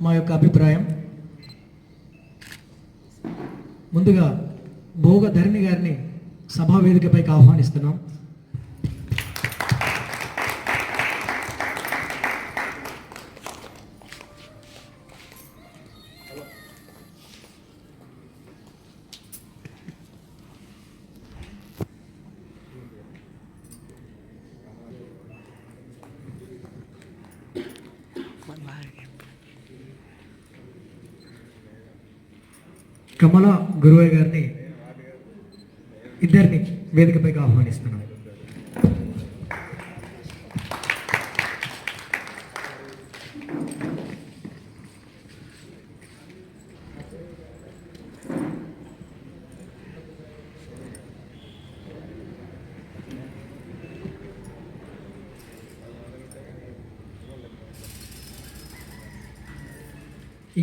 మా యొక్క అభిప్రాయం. ముందుగా భోగ ధరణి గారిని సభా వేదికపైకి ఆహ్వానిస్తున్నాం. కమల గురువయ్య గారిని ఇద్దరిని వేదికపైకి ఆహ్వానిస్తున్నాం.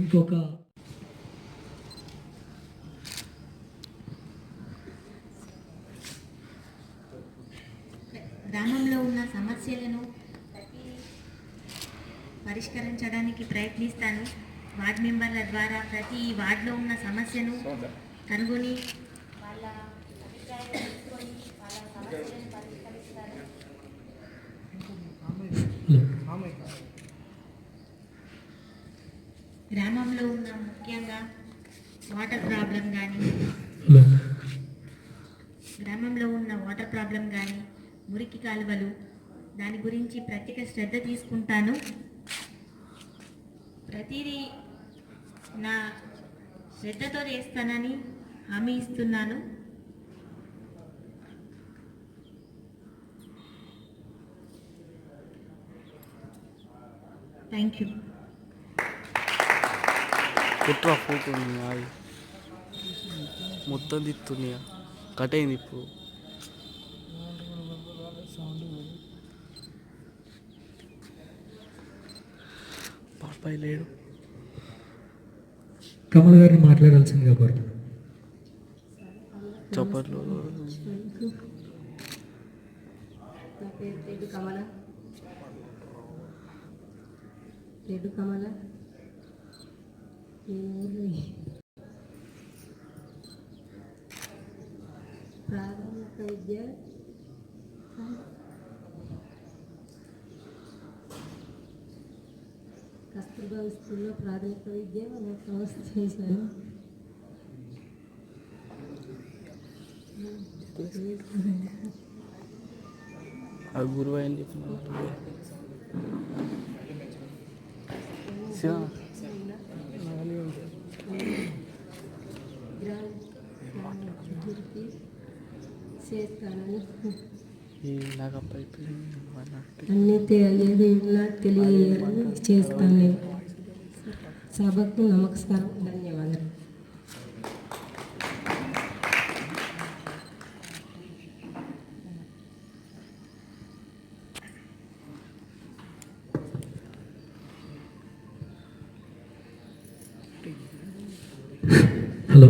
ఇంకొక గ్రామంలో ఉన్న సమస్యలను పరిష్కరించడానికి ప్రయత్నిస్తాను. వార్డ్ మెంబర్ల ద్వారా ప్రతి వార్డులో ఉన్న సమస్యను కనుగొని వాళ్ళ అభిప్రాయం తీసుకొని వాళ్ళ సమస్యలను పరిష్కరిస్తాను. గ్రామంలో ఉన్న ముఖ్యంగా వాటర్ ప్రాబ్లం కానీ మురికి కాలువలు దాని గురించి ప్రత్యేక శ్రద్ధ తీసుకుంటాను. ప్రతిదీ నా శ్రద్ధతో చేస్తానని హామీ ఇస్తున్నాను. Thank you. మొత్తం తిత్తున్నాయా కట్ అయింది ఇప్పుడు. పాపాయి లేడు. కమల్ గారిని మాట్లాడాల్సిందిగా కోరుతున్నాను. చప్పట్లు. నా పేరు రెడ్డు కమల. ప్రాథమిక విద్య కస్తూర్బా స్కూల్లో ప్రాథమిక విద్య చేశాను. ఆ గురువు అని చేస్తానని అన్నీ తెలియాలని చేస్తాను. నేను సభకు నమస్కారం, ధన్యవాదాలు. హలో,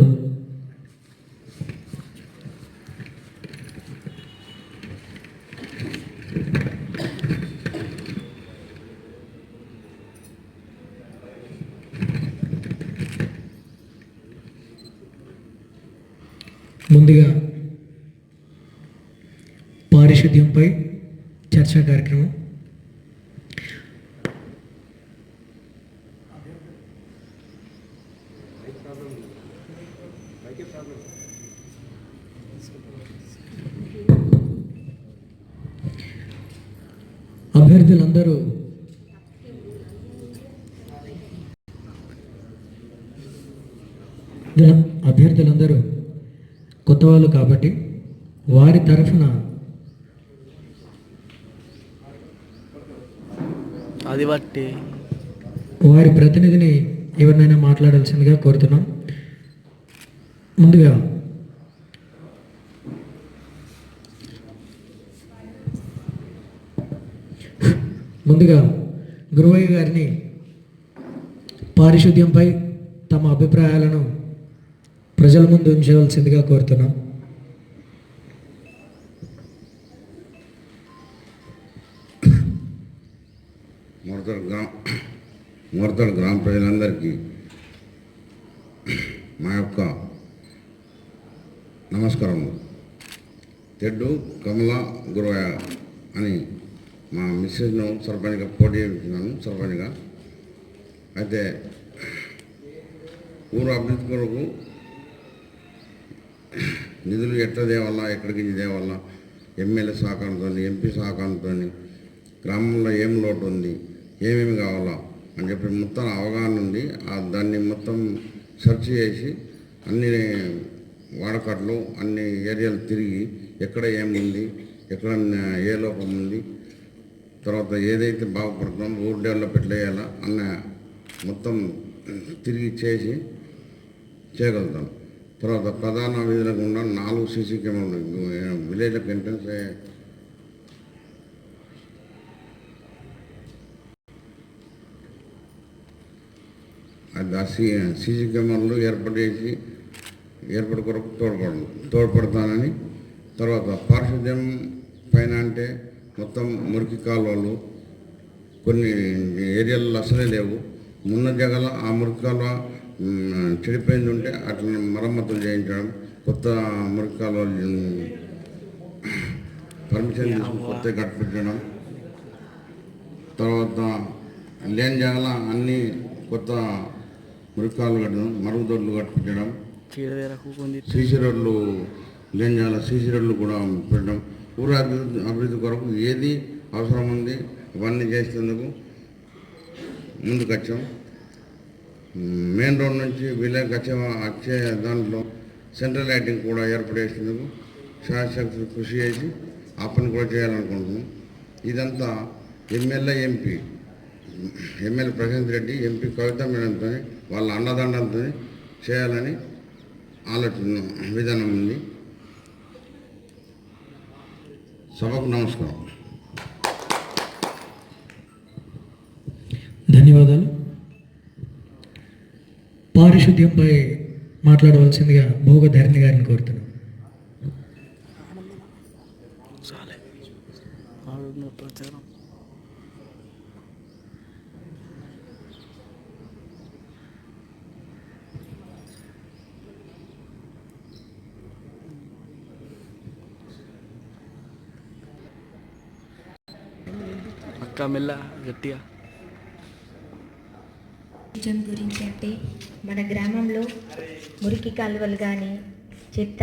ముందుగా పారిశుద్ధ్యంపై చర్చా కార్యక్రమం. అభ్యర్థులందరూ కొత్త వాళ్ళు కాబట్టి వారి తరఫున అది బట్టి వారి ప్రతినిధిని ఎవరినైనా మాట్లాడాల్సిందిగా కోరుతున్నాం. ముందుగా గురువయ్య గారిని పారిశుద్ధ్యంపై తమ అభిప్రాయాలను ప్రజల ముందు ఉంచవలసిందిగా కోరుతున్నాం. మొదట మోర్తాడు గ్రామ ప్రజలందరికీ మా యొక్క నమస్కారములు. తెడ్డు కమల గురవయ్య అని మా మిస్సెస్ను సర్పంచ్గా పోటీ చేయించినాను సర్పంచ్గా. అయితే ఊరు అభివృద్ధి కొరకు నిధులు ఎట్లా తేవాలా, ఎక్కడికి తేవాలా, ఎమ్మెల్యే సహకారంతో, ఎంపీ సహకారంతో, గ్రామంలో ఏం లోటు ఉంది, ఏమేమి కావాలా అని చెప్పి మొత్తం అవగాహన ఉంది. దాన్ని మొత్తం సెర్చ్ చేసి అన్ని వాడకట్లు అన్ని ఏరియాలు తిరిగి ఎక్కడ ఏముంది, ఎక్కడ ఏ లోపం ఉంది, తర్వాత ఏదైతే బాగుపడుతుందో ఊరు డెవలప్మెంట్ చేయాలా అన్న మొత్తం తిరిగి చేసి చేయగలుగుతాం. తర్వాత ప్రధాన వీధులకు ఉన్న 4 సీసీ కెమెరాలు విలేజ్లకు ఎంట్రన్స్ సీసీ కెమెరాలు ఏర్పాటు కొరకు తోడ్పడతానని. తర్వాత పారిశుద్ధ్యం పైన అంటే మొత్తం మురికి కాలువలు కొన్ని ఏరియాల్లో అసలే లేవు. మున్న జగల ఆ మురికి కాలువ చెడిపోయింది ఉంటే అట్లా మరమ్మతులు చేయించడం, కొత్త మురికి కాలువలు పర్మిషన్ తీసుకుని కొత్త కట్టించడం. తర్వాత లేని జగల అన్నీ కొత్త మురికి కాలువలు కట్టడం, మరుగుదొడ్లు కట్టించడం, సీసీ రోడ్లు లేని జగల సీసీ రోడ్లు కూడా పెట్టడం. ఊరు అభివృద్ధి కొరకు ఏది అవసరం ఉంది ఇవన్నీ చేసేందుకు ముందుకు వచ్చాం. మెయిన్ రోడ్ నుంచి విలేజ్ వచ్చే దాంట్లో సెంట్రల్ లైటింగ్ కూడా ఏర్పాటు చేసేందుకు శాయశక్తులు కృషి చేసి ఆ పని కూడా చేయాలనుకుంటున్నాం. ఇదంతా ఎమ్మెల్యే ప్రశాంత్ రెడ్డి, ఎంపీ కవిత మేడంతో వాళ్ళ అండదండంతో చేయాలని ఆలోచన విధానం ఉంది. సభకు నమస్కారం. ధన్యవాదాలు. పారిశుద్ధ్యంపై మాట్లాడవలసిందిగా భోగ ధరణి గారిని కోరుతున్నాం. ప్రచారం అక్క మెల్ల గట్టిగా గురించి అంటే మన గ్రామంలో మురికి కాలువలు కానీ చెత్త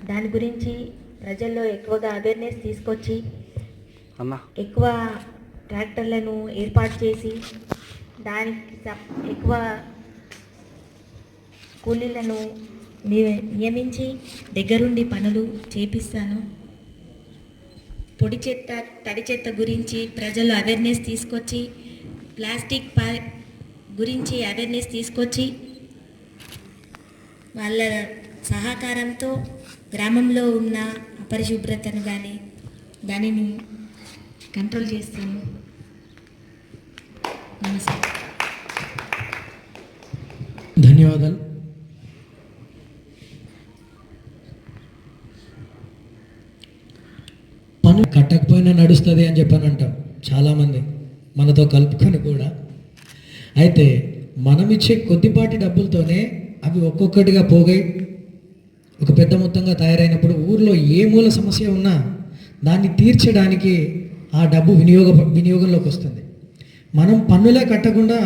దాని గురించి ప్రజల్లో ఎక్కువగా అవేర్నెస్ తీసుకొచ్చి ఎక్కువ ట్రాక్టర్లను ఏర్పాటు చేసి దానికి ఎక్కువ కూలీలను నియమించి దగ్గరుండి పనులు చేపిస్తాను. పొడి చెత్త తడి చెత్త గురించి ప్రజలు అవేర్నెస్ తీసుకొచ్చి ప్లాస్టిక్ గురించి అవేర్నెస్ తీసుకొచ్చి వాళ్ళ సహకారంతో గ్రామంలో ఉన్న అపరిశుభ్రతను కానీ దానిని కంట్రోల్ చేస్తాను. నమస్తే. ధన్యవాదాలు. పనులు కట్టకపోయినా నడుస్తుంది అని చెప్పని అంటాం చాలామంది, మనతో కలుపుకొని కూడా. అయితే మనం ఇచ్చే కొద్దిపాటి డబ్బులతోనే అవి ఒక్కొక్కటిగా పోగై ఒక పెద్ద మొత్తంగా తయారైనప్పుడు ఊర్లో ఏ మూల సమస్య ఉన్నా దాన్ని తీర్చడానికి ఆ డబ్బు వినియోగంలోకి వస్తుంది. మనం పన్నులే కట్టకుండా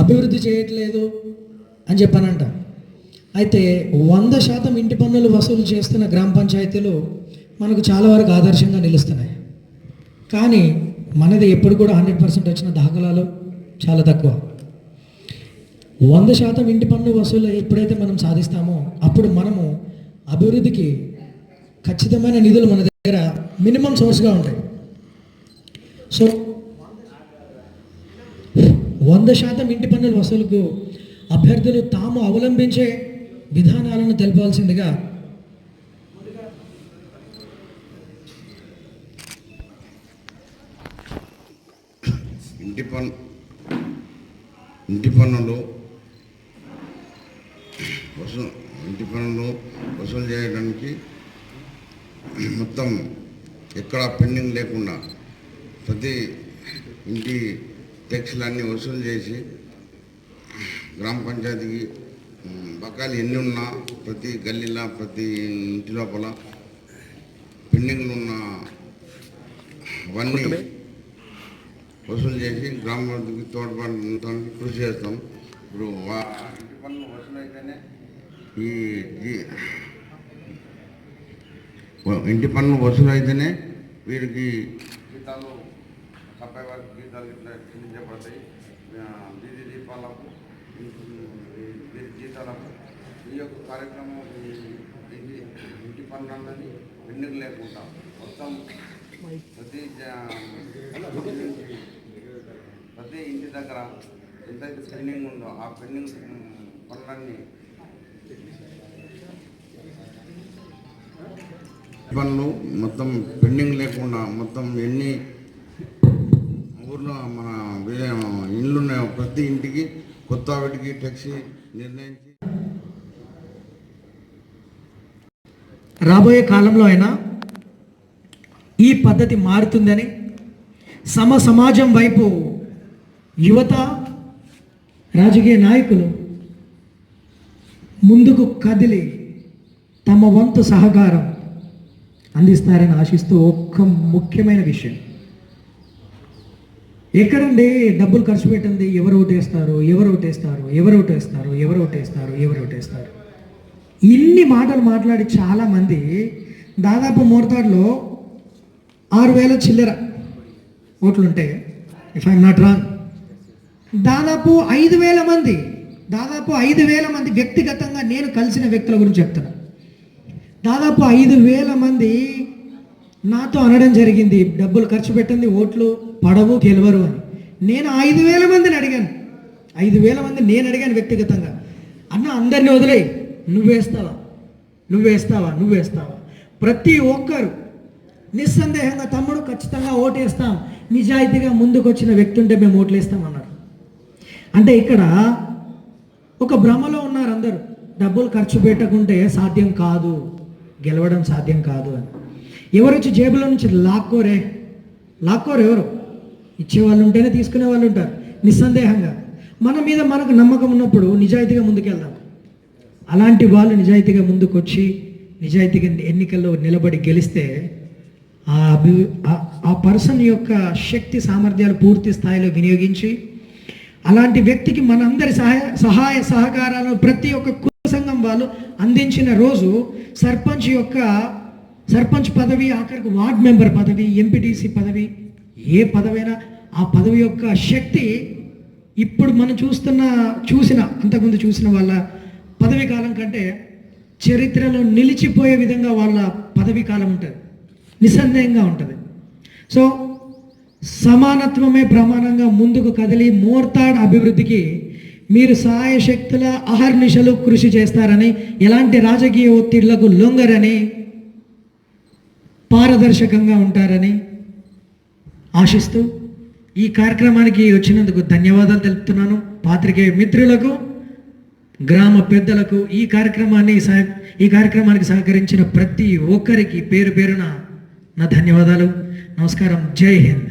అభివృద్ధి చేయట్లేదు అని చెప్పానంటాం. అయితే 100% ఇంటి పన్నులు వసూలు చేస్తున్న గ్రామ పంచాయతీలు మనకు చాలా వరకు ఆదర్శంగా నిలుస్తున్నాయి. కానీ మనది ఎప్పుడు కూడా 100% వచ్చిన దాఖలాలు చాలా తక్కువ. 100% ఇంటి పన్ను వసూలు ఎప్పుడైతే మనం సాధిస్తామో అప్పుడు మనము అభివృద్ధికి ఖచ్చితమైన నిధులు మన దగ్గర మినిమం సోర్స్గా ఉంటాయి. సో 100% ఇంటి పన్నుల వసూలుకు అభ్యర్థులు తాము అవలంబించే విధానాలను తెలపాల్సిందిగా ఇంటి పన్నులు వసూలు చేయడానికి మొత్తం ఎక్కడ పెండింగ్ లేకుండా ప్రతి ఇంటి ట్యాక్స్లన్నీ వసూలు చేసి గ్రామ పంచాయతీకి బకాయిలు ఎన్ని ఉన్నా ప్రతి గల్లీలో ప్రతి ఇంటి లోపల పెండింగ్లు ఉన్న అవన్నీ వసూలు చేసి గ్రామాభివృద్ధికి తోడ్పడటానికి కృషి చేస్తాం. ఇప్పుడు ఇంటి పన్ను వసూలు అయితేనే ఇంటి పన్ను వసూలు అయితేనే వీరికి జీతాలు సఫాయి వారికి జీతాలు ఇట్లా చెల్లించబడతాయి. వీధి దీపాలకు వీరి జీతాలకు ఈ యొక్క కార్యక్రమం ఇంటి పన్ను అన్నది పెండింగ్ లేకుండా మొత్తం ప్రతి ఇంటి దగ్గర ఎంతైతే పెండింగ్ ఉందో ఆ పెండింగ్ పనులన్నీ పనులు మొత్తం పెండింగ్ లేకుండా మొత్తం ఎన్ని ఊర్లో మన ఇండ్లు ఉన్నాయో ప్రతి ఇంటికి కొత్త వాటికి ట్యాక్సీ నిర్ణయించి రాబోయే కాలంలో అయినా ఈ పద్ధతి మారుతుందని సమాజం వైపు యువత రాజకీయ నాయకులు ముందుకు కదిలి తమ వంతు సహకారం అందిస్తారని ఆశిస్తూ ఒక్క ముఖ్యమైన విషయం, ఎక్కడండి డబ్బులు ఖర్చు పెట్టింది ఎవరు ఓటేస్తారు ఎవరు ఓటేస్తారు ఎవరు ఓటేస్తారు ఎవరు ఓటేస్తారు ఎవరు ఓటేస్తారు ఇన్ని మాటలు మాట్లాడి చాలామంది దాదాపు మోర్తాడ్లో 6,000 చిల్లర ఓట్లుంటాయి, ఇఫ్ ఐఎమ్ నాట్ రాంగ్. దాదాపు 5,000 మంది వ్యక్తిగతంగా నేను కలిసిన వ్యక్తుల గురించి చెప్తున్నా. దాదాపు 5,000 మంది నాతో అనడం జరిగింది డబ్బులు ఖర్చు పెట్టింది ఓట్లు పడవు గెలవరు అని. నేను 5,000 మందిని అడిగాను, 5,000 మంది నేను అడిగాను వ్యక్తిగతంగా, అన్న అందరినీ వదిలే నువ్వేస్తావా నువ్వేస్తావా నువ్వేస్తావా ప్రతి ఒక్కరు నిస్సందేహంగా తమ్ముడు ఖచ్చితంగా ఓటేస్తాం, నిజాయితీగా ముందుకు వచ్చిన వ్యక్తి ఉంటే మేము ఓట్లేస్తాం అన్నారు. అంటే ఇక్కడ ఒక భ్రమలో ఉన్నారు అందరూ, డబ్బులు ఖర్చు పెట్టకుంటే సాధ్యం కాదు, గెలవడం సాధ్యం కాదు అని. ఎవరు వచ్చి జేబులో నుంచి లాక్కోరు ఎవరు, ఇచ్చేవాళ్ళు ఉంటేనే తీసుకునే వాళ్ళు ఉంటారు. నిస్సందేహంగా మన మీద మనకు నమ్మకం ఉన్నప్పుడు నిజాయితీగా ముందుకెళ్దాం. అలాంటి వాళ్ళు నిజాయితీగా ముందుకు వచ్చి నిజాయితీగా ఎన్నికల్లో నిలబడి గెలిస్తే ఆ పర్సన్ యొక్క శక్తి సామర్థ్యాలు పూర్తి స్థాయిలో వినియోగించి అలాంటి వ్యక్తికి మనందరి సహాయ సహకారాలను ప్రతి ఒక్క కుల సంఘం వాళ్ళు అందించిన రోజు సర్పంచ్ పదవి, ఆఖరికి వార్డ్ మెంబర్ పదవి, ఎంపీటీసీ పదవి, ఏ పదవైనా ఆ పదవి యొక్క శక్తి ఇప్పుడు మనం అంతకుముందు చూసిన వాళ్ళ పదవి కాలం కంటే చరిత్రలో నిలిచిపోయే విధంగా వాళ్ళ పదవి కాలం ఉంటుంది, నిస్సందేహంగా ఉంటుంది. సో సమానత్వమే ప్రమాణంగా ముందుకు కదిలి మోర్తాడ్ అభివృద్ధికి మీరు సహాయశక్తుల అహర్నిశలు కృషి చేస్తారని, ఎలాంటి రాజకీయ ఒత్తిళ్లకు లొంగరని, పారదర్శకంగా ఉంటారని ఆశిస్తూ ఈ కార్యక్రమానికి వచ్చినందుకు ధన్యవాదాలు తెలుపుతున్నాను. పాత్రికేయ మిత్రులకు, గ్రామ పెద్దలకు, ఈ కార్యక్రమానికి సహకరించిన ప్రతి ఒక్కరికి పేరు పేరున నా ధన్యవాదాలు. నమస్కారం. జై హింద్.